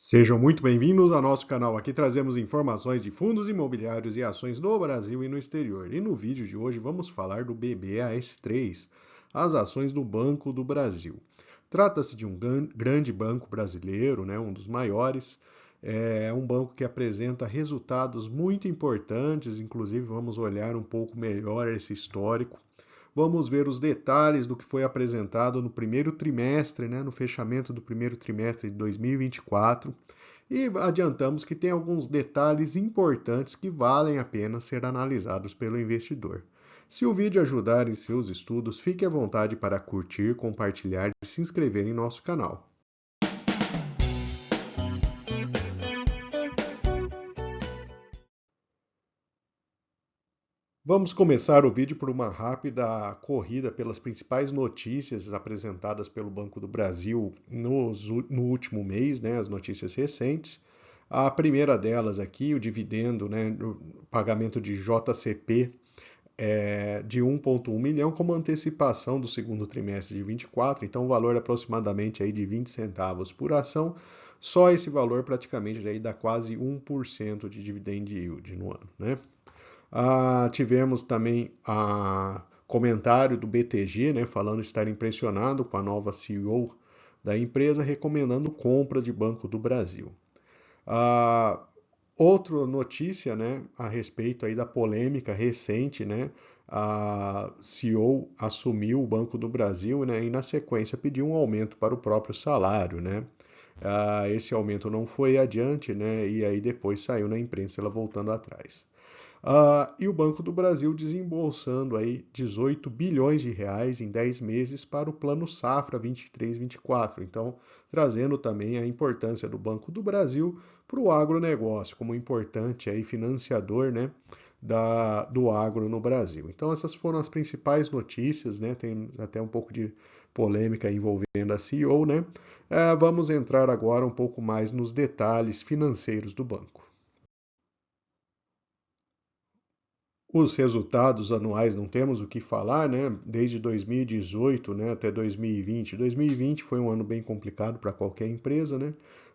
Sejam muito bem-vindos ao nosso canal. Aqui trazemos informações de fundos imobiliários e ações no Brasil e no exterior. E no vídeo de hoje vamos falar do BBAS3, as ações do Banco do Brasil. Trata-se de um grande banco brasileiro, um dos maiores. É um banco que apresenta resultados muito importantes, inclusive vamos olhar um pouco melhor esse histórico. Vamos ver os detalhes do que foi apresentado no primeiro trimestre, no fechamento do primeiro trimestre de 2024. E adiantamos que tem alguns detalhes importantes que valem a pena ser analisados pelo investidor. Se o vídeo ajudar em seus estudos, fique à vontade para curtir, compartilhar e se inscrever em nosso canal. Vamos começar o vídeo por uma rápida corrida pelas principais notícias apresentadas pelo Banco do Brasil no último mês, as notícias recentes. A primeira delas aqui, o dividendo, o pagamento de JCP de 1,1 milhão como antecipação do segundo trimestre de 24, então o valor aproximadamente aí de 20 centavos por ação. Só esse valor praticamente aí dá quase 1% de dividend yield no ano, tivemos também comentário do BTG, falando estar impressionado com a nova CEO da empresa, recomendando compra de Banco do Brasil. Outra notícia, a respeito aí da polêmica recente, a CEO assumiu o Banco do Brasil, e na sequência pediu um aumento para o próprio salário, esse aumento não foi adiante, e aí depois saiu na imprensa ela voltando atrás. E o Banco do Brasil desembolsando aí 18 bilhões de reais em 10 meses para o Plano Safra 23-24. Então, trazendo também a importância do Banco do Brasil para o agronegócio, como importante aí financiador, do agro no Brasil. Então, essas foram as principais notícias, tem até um pouco de polêmica envolvendo a CEO, vamos entrar agora um pouco mais nos detalhes financeiros do banco. Os resultados anuais não temos o que falar, Desde 2018, até 2020. 2020 foi um ano bem complicado para qualquer empresa,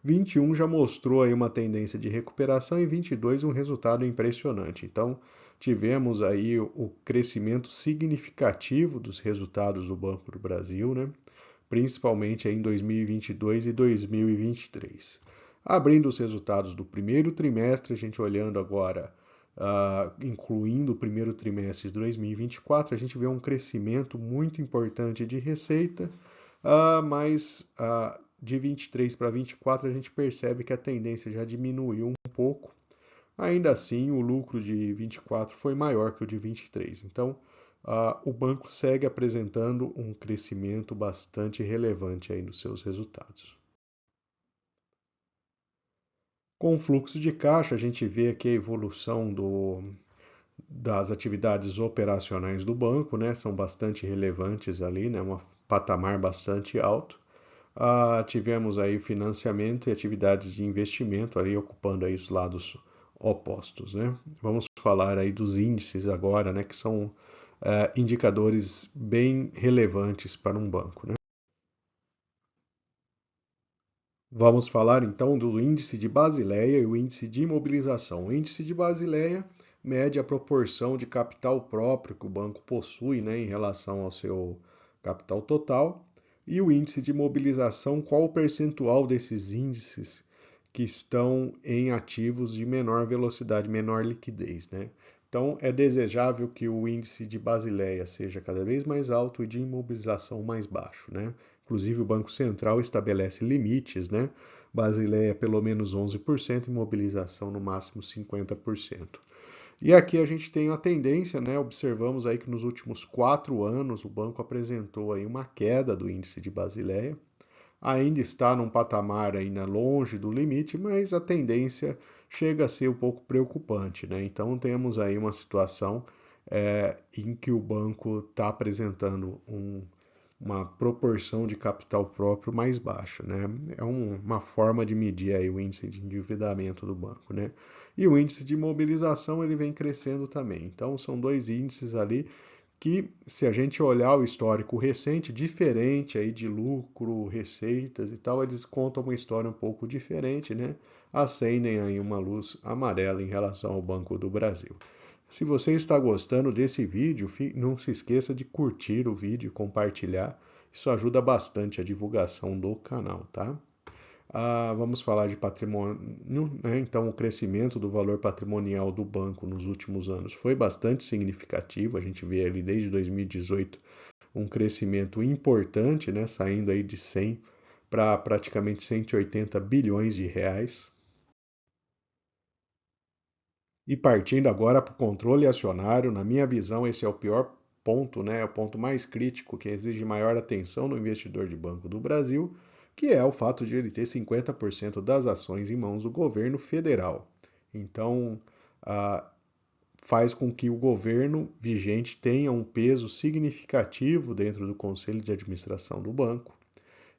21 já mostrou aí uma tendência de recuperação e 22 um resultado impressionante. Então, tivemos aí o crescimento significativo dos resultados do Banco do Brasil, Principalmente aí em 2022 e 2023. Abrindo os resultados do primeiro trimestre, a gente olhando agora incluindo o primeiro trimestre de 2024, a gente vê um crescimento muito importante de receita, mas de 23 para 24 a gente percebe que a tendência já diminuiu um pouco. Ainda assim, o lucro de 24 foi maior que o de 23. Então, o banco segue apresentando um crescimento bastante relevante aí nos seus resultados. Com o fluxo de caixa, a gente vê aqui a evolução das atividades operacionais do banco, são bastante relevantes ali, um patamar bastante alto. Tivemos aí financiamento e atividades de investimento ali ocupando aí os lados opostos, Vamos falar aí dos índices agora, que são indicadores bem relevantes para um banco, Vamos falar então do índice de Basileia e o índice de imobilização. O índice de Basileia mede a proporção de capital próprio que o banco possui, em relação ao seu capital total, e o índice de imobilização, qual o percentual desses índices que estão em ativos de menor velocidade, menor liquidez, Então, é desejável que o índice de Basileia seja cada vez mais alto e de imobilização mais baixo, Inclusive, o Banco Central estabelece limites, Basileia pelo menos 11%, imobilização no máximo 50%. E aqui a gente tem a tendência, observamos aí que nos últimos 4 anos o banco apresentou aí uma queda do índice de Basileia. Ainda está num patamar ainda longe do limite, mas a tendência chega a ser um pouco preocupante, Então temos aí uma situação em que o banco está apresentando uma proporção de capital próprio mais baixa, É uma forma de medir aí o índice de endividamento do banco, E o índice de mobilização ele vem crescendo também. Então são dois índices ali que, se a gente olhar o histórico recente, diferente aí de lucro, receitas e tal, eles contam uma história um pouco diferente, né? Acendem aí uma luz amarela em relação ao Banco do Brasil. Se você está gostando desse vídeo, não se esqueça de curtir o vídeo e compartilhar. Isso ajuda bastante a divulgação do canal, tá? Vamos falar de patrimônio, né? Então, o crescimento do valor patrimonial do banco nos últimos anos foi bastante significativo. A gente vê ali desde 2018 um crescimento importante, né? Saindo aí de 100 para praticamente 180 bilhões de reais. E partindo agora para o controle acionário, na minha visão, esse é o pior ponto, né? É o ponto mais crítico que exige maior atenção no investidor de banco do Brasil, que é o fato de ele ter 50% das ações em mãos do governo federal. Então, ah, faz com que o governo vigente tenha um peso significativo dentro do conselho de administração do banco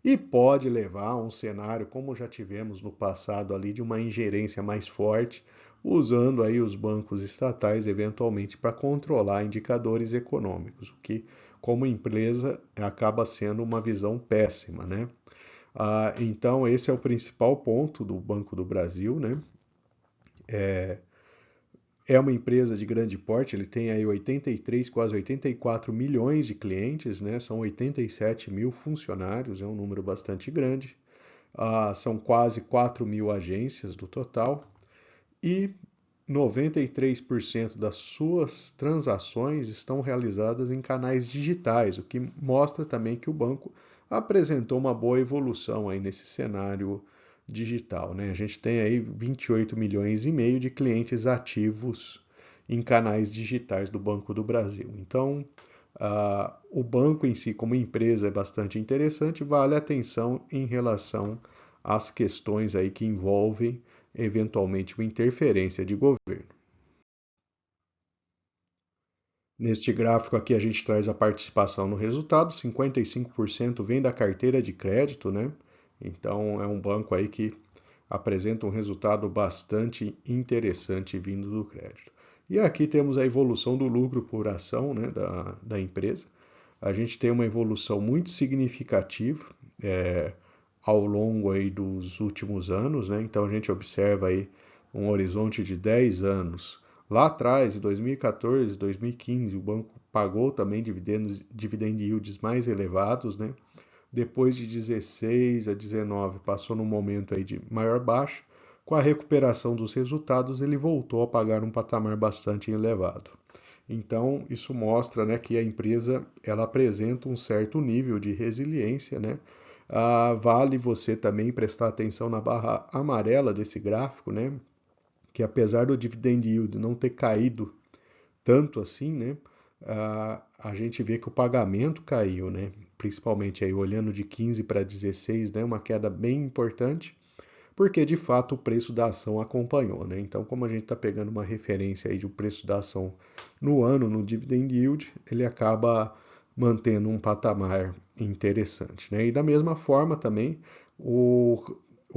e pode levar a um cenário como já tivemos no passado ali de uma ingerência mais forte, usando aí os bancos estatais eventualmente para controlar indicadores econômicos, o que como empresa acaba sendo uma visão péssima, né? Então esse é o principal ponto do Banco do Brasil, né? É uma empresa de grande porte, ele tem aí 83, quase 84 milhões de clientes, né? São 87 mil funcionários, é um número bastante grande. São quase 4 mil agências do total e 93% das suas transações estão realizadas em canais digitais, o que mostra também que o banco apresentou uma boa evolução aí nesse cenário digital, né? A gente tem aí 28 milhões e meio de clientes ativos em canais digitais do Banco do Brasil. Então, o banco em si, como empresa, é bastante interessante, vale atenção em relação às questões aí que envolvem eventualmente uma interferência de governo. Neste gráfico aqui a gente traz a participação no resultado, 55% vem da carteira de crédito, né? Então é um banco aí que apresenta um resultado bastante interessante vindo do crédito. E aqui temos a evolução do lucro por ação, né, da empresa. A gente tem uma evolução muito significativa ao longo aí dos últimos anos, né? Então a gente observa aí um horizonte de 10 anos. Lá atrás, em 2014, 2015, o banco pagou também dividend yields mais elevados, né? Depois de 16 a 19, passou num momento aí de maior baixa. Com a recuperação dos resultados, ele voltou a pagar um patamar bastante elevado. Então, isso mostra, né, que a empresa ela apresenta um certo nível de resiliência, né? Vale você também prestar atenção na barra amarela desse gráfico, né? Que apesar do dividend yield não ter caído tanto assim, né? A gente vê que o pagamento caiu, né? Principalmente aí olhando de 15 para 16, né? Uma queda bem importante, porque de fato o preço da ação acompanhou, né? Então, como a gente está pegando uma referência aí de um preço da ação no ano, no dividend yield, ele acaba mantendo um patamar interessante, né? E da mesma forma também o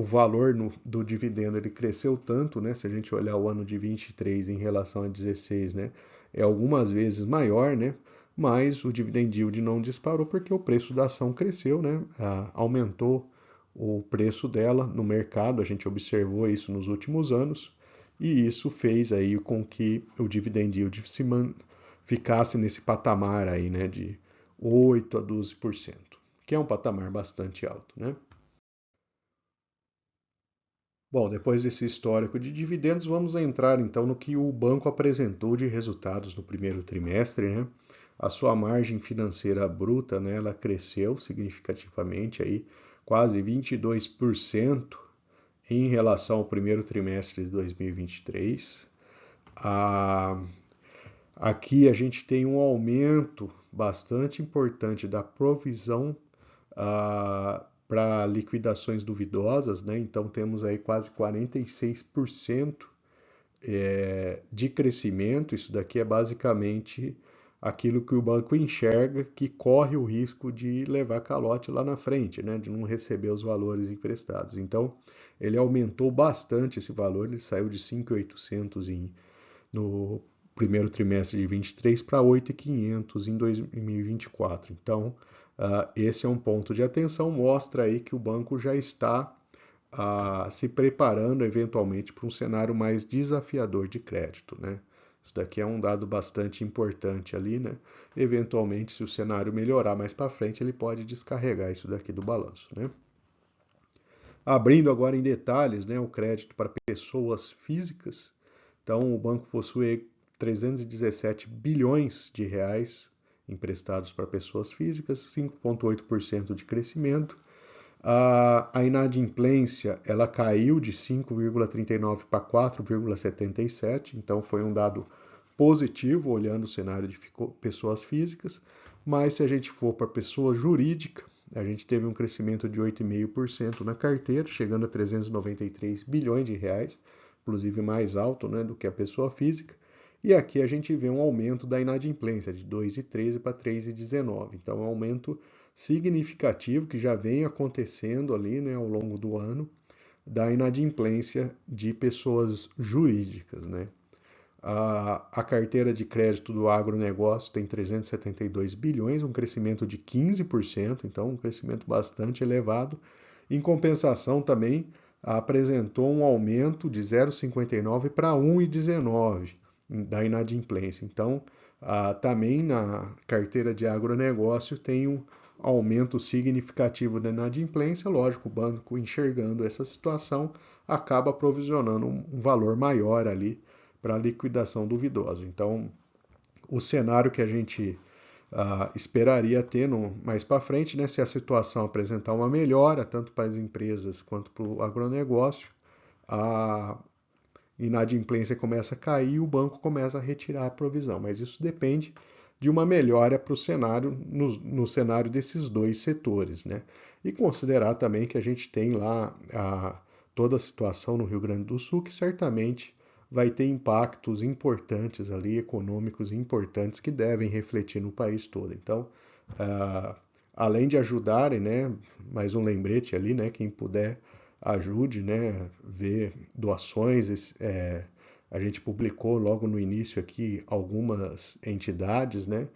valor do dividendo ele cresceu tanto, né? Se a gente olhar o ano de 23 em relação a 16, né? É algumas vezes maior, né? Mas o dividend yield não disparou porque o preço da ação cresceu, né? Aumentou o preço dela no mercado, a gente observou isso nos últimos anos, e isso fez aí com que o dividend yield ficasse nesse patamar aí, né, de 8 a 12%, que é um patamar bastante alto, né? Bom, depois desse histórico de dividendos, vamos entrar então no que o banco apresentou de resultados no primeiro trimestre, né? A sua margem financeira bruta, né, ela cresceu significativamente aí, quase 22% em relação ao primeiro trimestre de 2023. Aqui a gente tem um aumento bastante importante da provisão para liquidações duvidosas, né? Então temos aí quase 46% de crescimento. Isso daqui é basicamente aquilo que o banco enxerga que corre o risco de levar calote lá na frente, né? De não receber os valores emprestados. Então ele aumentou bastante esse valor, ele saiu de 5.800 no primeiro trimestre de 23 para 8.500 em 2024. Então, esse é um ponto de atenção, mostra aí que o banco já está se preparando eventualmente para um cenário mais desafiador de crédito, né? Isso daqui é um dado bastante importante ali, né? Eventualmente, se o cenário melhorar mais para frente, ele pode descarregar isso daqui do balanço, né? Abrindo agora em detalhes, né, o crédito para pessoas físicas. Então, o banco possui 317 bilhões de reais emprestados para pessoas físicas, 5,8% de crescimento. A inadimplência ela caiu de 5,39 para 4,77, então foi um dado positivo olhando o cenário de pessoas físicas, mas se a gente for para pessoa jurídica, a gente teve um crescimento de 8,5% na carteira, chegando a 393 bilhões de reais, inclusive mais alto, né, do que a pessoa física. E aqui a gente vê um aumento da inadimplência de 2,13 para 3,19. Então, é um aumento significativo que já vem acontecendo ali, né, ao longo do ano, da inadimplência de pessoas jurídicas, né? A carteira de crédito do agronegócio tem 372 bilhões, um crescimento de 15%, então um crescimento bastante elevado. Em compensação, também apresentou um aumento de 0,59 para 1,19 da inadimplência. Então, também na carteira de agronegócio tem um aumento significativo da inadimplência. Lógico, o banco enxergando essa situação acaba provisionando um valor maior ali para a liquidação duvidosa. Então, o cenário que a gente esperaria ter mais para frente, né, se a situação apresentar uma melhora, tanto para as empresas quanto para o agronegócio, a inadimplência começa a cair e o banco começa a retirar a provisão. Mas isso depende de uma melhora para o cenário, no cenário desses dois setores, né? E considerar também que a gente tem lá toda a situação no Rio Grande do Sul, que certamente vai ter impactos importantes ali, econômicos importantes, que devem refletir no país todo. Então, além de ajudarem, né, mais um lembrete ali, né, quem puder ajude, né, ver doações. A gente publicou logo no início aqui algumas entidades, né,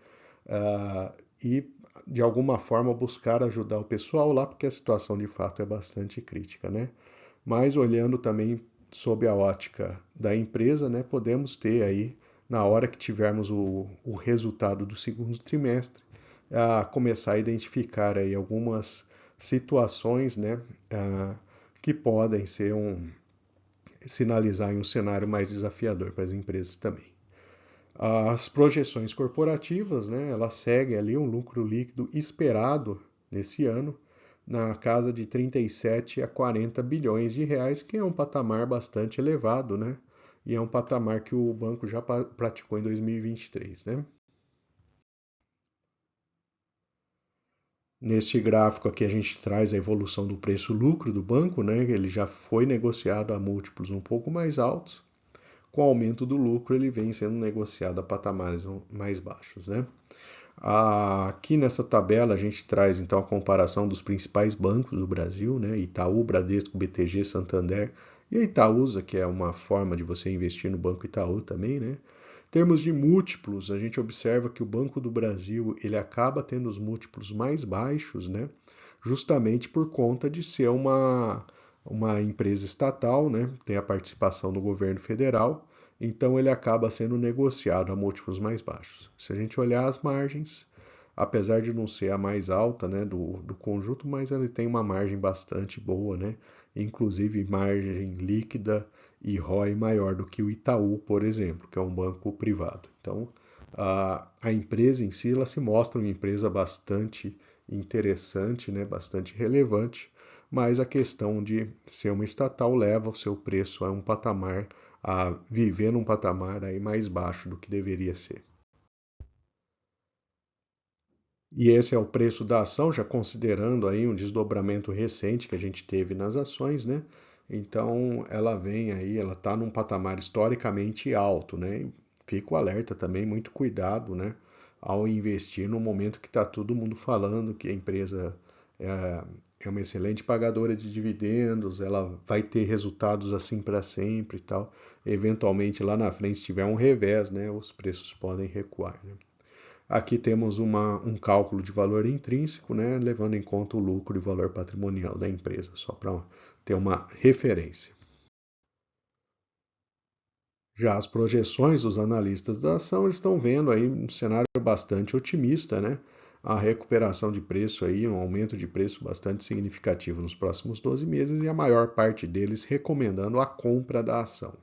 e de alguma forma buscar ajudar o pessoal lá, porque a situação de fato é bastante crítica, né? Mas olhando também sob a ótica da empresa, né, podemos ter aí, na hora que tivermos o resultado do segundo trimestre, começar a identificar aí algumas situações, né, que podem sinalizar em um cenário mais desafiador para as empresas também. As projeções corporativas, né, elas seguem ali um lucro líquido esperado nesse ano na casa de 37 a 40 bilhões de reais, que é um patamar bastante elevado, né? E é um patamar que o banco já praticou em 2023, né? Neste gráfico aqui a gente traz a evolução do preço-lucro do banco, né? Ele já foi negociado a múltiplos um pouco mais altos. Com o aumento do lucro, ele vem sendo negociado a patamares mais baixos, né? Aqui nessa tabela a gente traz então a comparação dos principais bancos do Brasil, né? Itaú, Bradesco, BTG, Santander e a Itaúsa, que é uma forma de você investir no Banco Itaú também, né? Em termos de múltiplos, a gente observa que o Banco do Brasil ele acaba tendo os múltiplos mais baixos, né? Justamente por conta de ser uma empresa estatal, né? Tem a participação do governo federal, então ele acaba sendo negociado a múltiplos mais baixos. Se a gente olhar as margens, apesar de não ser a mais alta, né, do conjunto, mas ele tem uma margem bastante boa, né? Inclusive margem líquida e ROI maior do que o Itaú, por exemplo, que é um banco privado. Então, a empresa em si ela se mostra uma empresa bastante interessante, né, bastante relevante, mas a questão de ser uma estatal leva o seu preço a um patamar, a viver num patamar aí mais baixo do que deveria ser. E esse é o preço da ação, já considerando aí um desdobramento recente que a gente teve nas ações, né? Então ela vem aí, ela está num patamar historicamente alto, né? Fica o alerta também, muito cuidado, né? Ao investir no momento que está todo mundo falando que a empresa é uma excelente pagadora de dividendos, ela vai ter resultados assim para sempre e tal. Eventualmente lá na frente, se tiver um revés, né, os preços podem recuar. Né? Aqui temos um cálculo de valor intrínseco, né, levando em conta o lucro e o valor patrimonial da empresa, só para ter uma referência. Já as projeções dos analistas da ação estão vendo aí um cenário bastante otimista, né? A recuperação de preço aí, um aumento de preço bastante significativo nos próximos 12 meses e a maior parte deles recomendando a compra da ação.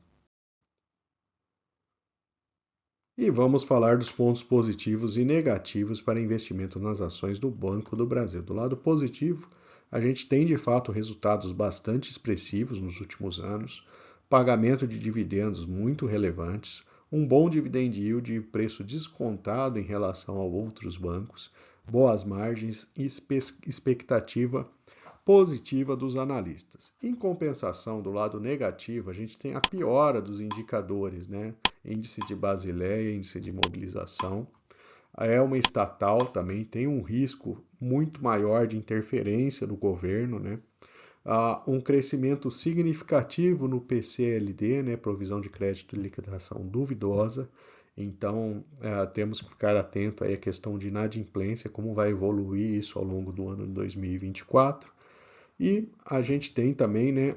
E vamos falar dos pontos positivos e negativos para investimento nas ações do Banco do Brasil. Do lado positivo, a gente tem de fato resultados bastante expressivos nos últimos anos, pagamento de dividendos muito relevantes, um bom dividend yield de preço descontado em relação a outros bancos, boas margens e expectativa positiva dos analistas. Em compensação, do lado negativo, a gente tem a piora dos indicadores, né? Índice de Basileia, índice de mobilização. É uma estatal também, tem um risco muito maior de interferência do governo, né? Um crescimento significativo no PCLD, né? Provisão de crédito de liquidação duvidosa. Então, temos que ficar atento aí à questão de inadimplência, como vai evoluir isso ao longo do ano de 2024. E a gente tem também, né,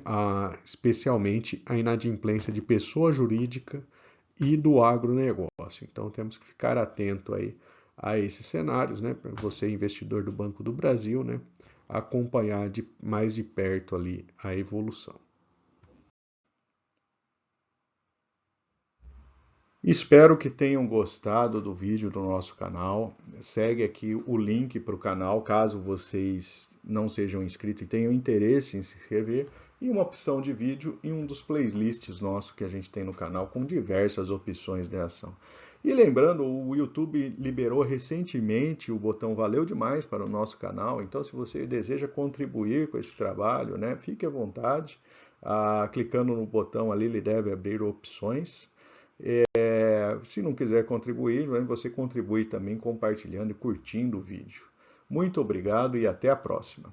especialmente a inadimplência de pessoa jurídica e do agronegócio. Então temos que ficar atento aí a esses cenários, né, para você, investidor do Banco do Brasil, né, acompanhar mais de perto ali a evolução. Espero que tenham gostado do vídeo do nosso canal. Segue aqui o link para o canal, caso vocês não sejam inscritos e tenham interesse em se inscrever, e uma opção de vídeo em um dos playlists nossos que a gente tem no canal com diversas opções de ação. E lembrando, o YouTube liberou recentemente o botão Valeu Demais para o nosso canal, então se você deseja contribuir com esse trabalho, né, fique à vontade. Clicando no botão ali, ele deve abrir opções. Se não quiser contribuir, você contribui também compartilhando e curtindo o vídeo. Muito obrigado e até a próxima.